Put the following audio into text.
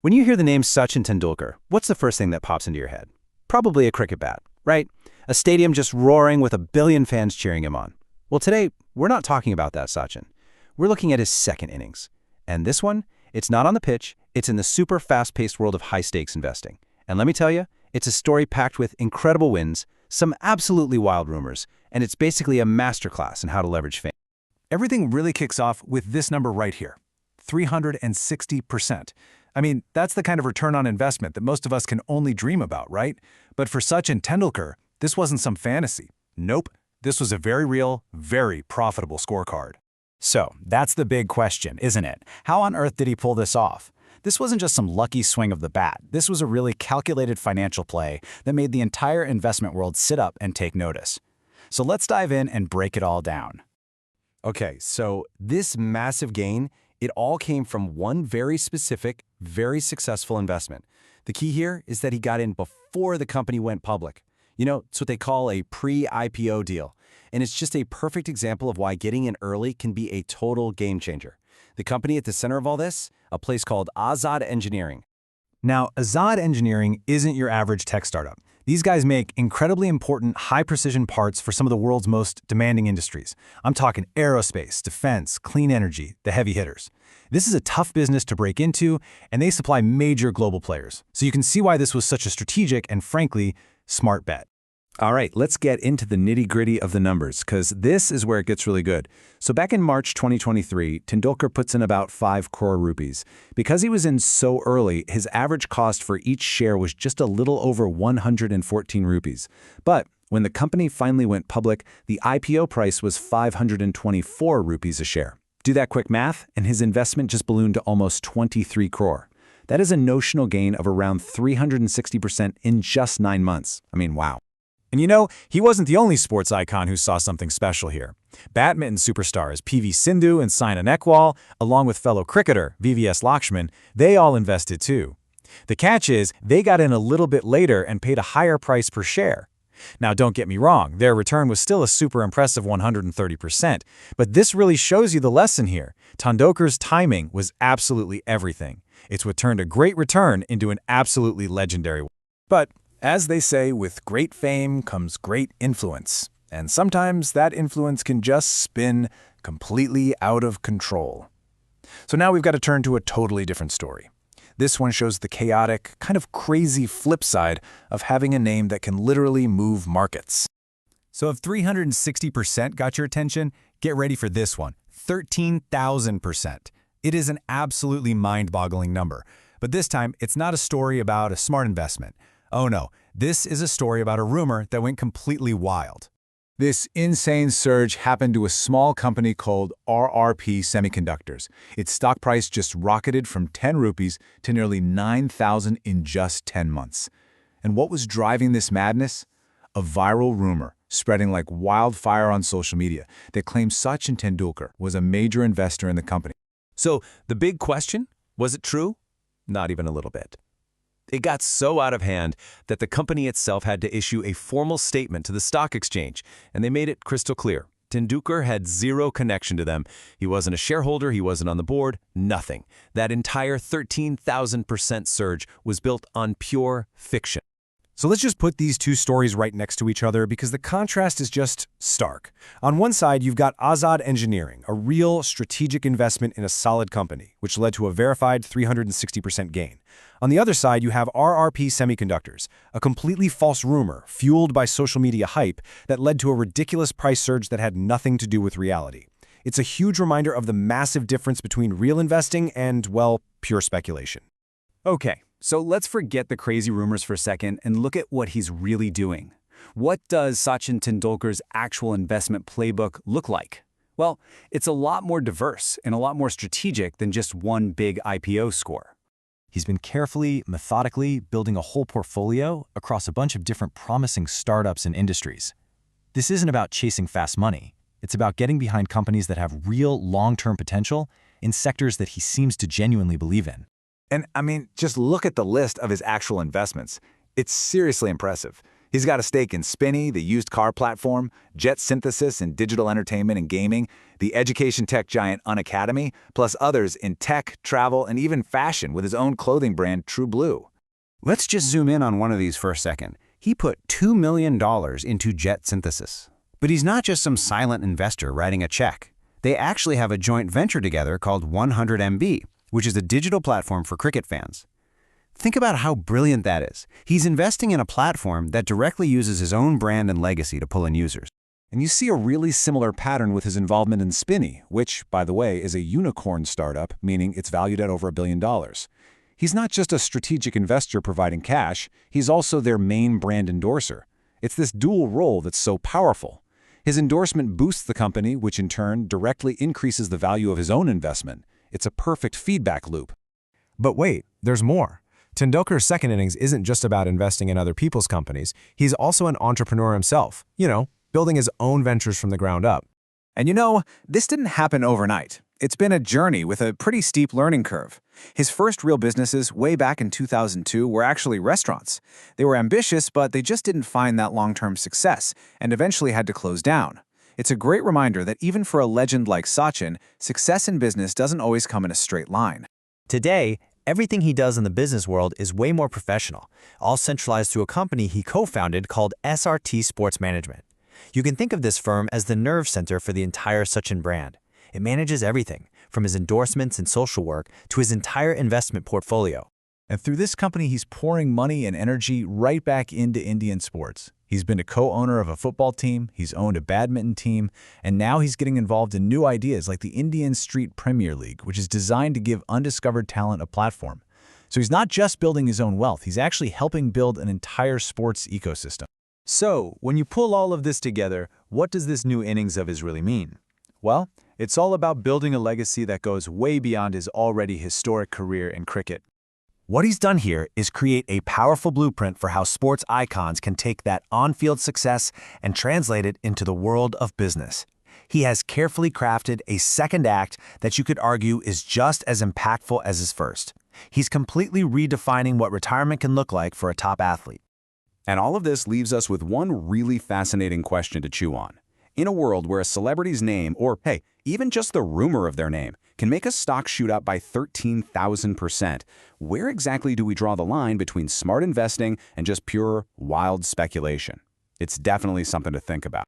When you hear the name Sachin Tendulkar, what's the first thing that pops into your head? Probably a cricket bat, right? A stadium just roaring with a billion fans cheering him on. Well, today, we're not talking about that Sachin. We're looking at his second innings. And this one, it's not on the pitch, it's in the super fast-paced world of high-stakes investing. And let me tell you, it's a story packed with incredible wins, some absolutely wild rumors, and it's basically a masterclass in how to leverage fame. Everything really kicks off with this number right here, 360%. I mean, that's the kind of return on investment that most of us can only dream about, right? But for Sachin Tendulkar, this wasn't some fantasy. Nope, this was a very real, very profitable scorecard. So, that's the big question, isn't it? How on earth did he pull this off? This wasn't just some lucky swing of the bat. This was a really calculated financial play that made the entire investment world sit up and take notice. So let's dive in and break it all down. Okay, so this massive gain, it all came from one very specific, very successful investment. The key here is that he got in before the company went public. You know, it's what they call a pre-IPO deal. And it's just a perfect example of why getting in early can be a total game changer. The company at the center of all this, a place called Azad Engineering. Now, Azad Engineering isn't your average tech startup. These guys make incredibly important, high-precision parts for some of the world's most demanding industries. I'm talking aerospace, defense, clean energy, the heavy hitters. This is a tough business to break into, and they supply major global players. So you can see why this was such a strategic and, frankly, smart bet. All right, let's get into the nitty-gritty of the numbers, because this is where it gets really good. So back in March 2023, Tendulkar puts in about 5 crore rupees. Because he was in so early, his average cost for each share was just a little over 114 rupees. But when the company finally went public, the IPO price was 524 rupees a share. Do that quick math, and his investment just ballooned to almost 23 crore. That is a notional gain of around 360% in just 9 months. I mean, wow. And you know, he wasn't the only sports icon who saw something special here. Badminton superstars PV Sindhu and Saina Nehwal, along with fellow cricketer VVS Lakshman, they all invested too. The catch is, they got in a little bit later and paid a higher price per share. Now, don't get me wrong, their return was still a super impressive 130%, but this really shows you the lesson here. Tendulkar's timing was absolutely everything. It's what turned a great return into an absolutely legendary one. But as they say, with great fame comes great influence. And sometimes that influence can just spin completely out of control. So now we've got to turn to a totally different story. This one shows the chaotic, kind of crazy flip side of having a name that can literally move markets. So if 360% got your attention, get ready for this one, 13,000%. It is an absolutely mind-boggling number. But this time, it's not a story about a smart investment. Oh no, this is a story about a rumor that went completely wild. This insane surge happened to a small company called RRP Semiconductors. Its stock price just rocketed from 10 rupees to nearly 9,000 in just 10 months. And what was driving this madness? A viral rumor spreading like wildfire on social media that claimed Sachin Tendulkar was a major investor in the company. So the big question, was it true? Not even a little bit. It got so out of hand that the company itself had to issue a formal statement to the stock exchange, and they made it crystal clear. Tendulkar had zero connection to them. He wasn't a shareholder, he wasn't on the board, nothing. That entire 13,000% surge was built on pure fiction. So let's just put these two stories right next to each other because the contrast is just stark. On one side, you've got Azad Engineering, a real strategic investment in a solid company, which led to a verified 360% gain. On the other side, you have RRP Semiconductors, a completely false rumor fueled by social media hype that led to a ridiculous price surge that had nothing to do with reality. It's a huge reminder of the massive difference between real investing and, well, pure speculation. Okay, so let's forget the crazy rumors for a second and look at what he's really doing. What does Sachin Tendulkar's actual investment playbook look like? Well, it's a lot more diverse and a lot more strategic than just one big IPO score. He's been carefully, methodically building a whole portfolio across a bunch of different promising startups and industries. This isn't about chasing fast money. It's about getting behind companies that have real long-term potential in sectors that he seems to genuinely believe in. And I mean, just look at the list of his actual investments. It's seriously impressive. He's got a stake in Spinny, the used car platform, Jet Synthesis in digital entertainment and gaming, the education tech giant Unacademy, plus others in tech, travel, and even fashion with his own clothing brand True Blue. Let's just zoom in on one of these for a second. He put $2 million into Jet Synthesis. But he's not just some silent investor writing a check. They actually have a joint venture together called 100MB, which is a digital platform for cricket fans. Think about how brilliant that is. He's investing in a platform that directly uses his own brand and legacy to pull in users. And you see a really similar pattern with his involvement in Spinny, which, by the way, is a unicorn startup, meaning it's valued at over $1 billion. He's not just a strategic investor providing cash, he's also their main brand endorser. It's this dual role that's so powerful. His endorsement boosts the company, which in turn directly increases the value of his own investment. It's a perfect feedback loop. But wait, there's more. Tendulkar's second innings isn't just about investing in other people's companies. He's also an entrepreneur himself, building his own ventures from the ground up. And this didn't happen overnight. It's been a journey with a pretty steep learning curve. His first real businesses way back in 2002 were actually restaurants. They were ambitious, but they just didn't find that long-term success and eventually had to close down. It's a great reminder that even for a legend like Sachin, success in business doesn't always come in a straight line. Today, everything he does in the business world is way more professional, all centralized through a company he co-founded called SRT Sports Management. You can think of this firm as the nerve center for the entire Sachin brand. It manages everything, from his endorsements and social work to his entire investment portfolio. And through this company, he's pouring money and energy right back into Indian sports. He's been a co-owner of a football team, he's owned a badminton team, and now he's getting involved in new ideas like the Indian Street Premier League, which is designed to give undiscovered talent a platform. So he's not just building his own wealth, he's actually helping build an entire sports ecosystem. So, when you pull all of this together, what does this new innings of his really mean? Well, it's all about building a legacy that goes way beyond his already historic career in cricket. What he's done here is create a powerful blueprint for how sports icons can take that on-field success and translate it into the world of business. He has carefully crafted a second act that you could argue is just as impactful as his first. He's completely redefining what retirement can look like for a top athlete. And all of this leaves us with one really fascinating question to chew on. In a world where a celebrity's name, or hey, even just the rumor of their name, can make a stock shoot up by 13,000%, where exactly do we draw the line between smart investing and just pure, wild speculation? It's definitely something to think about.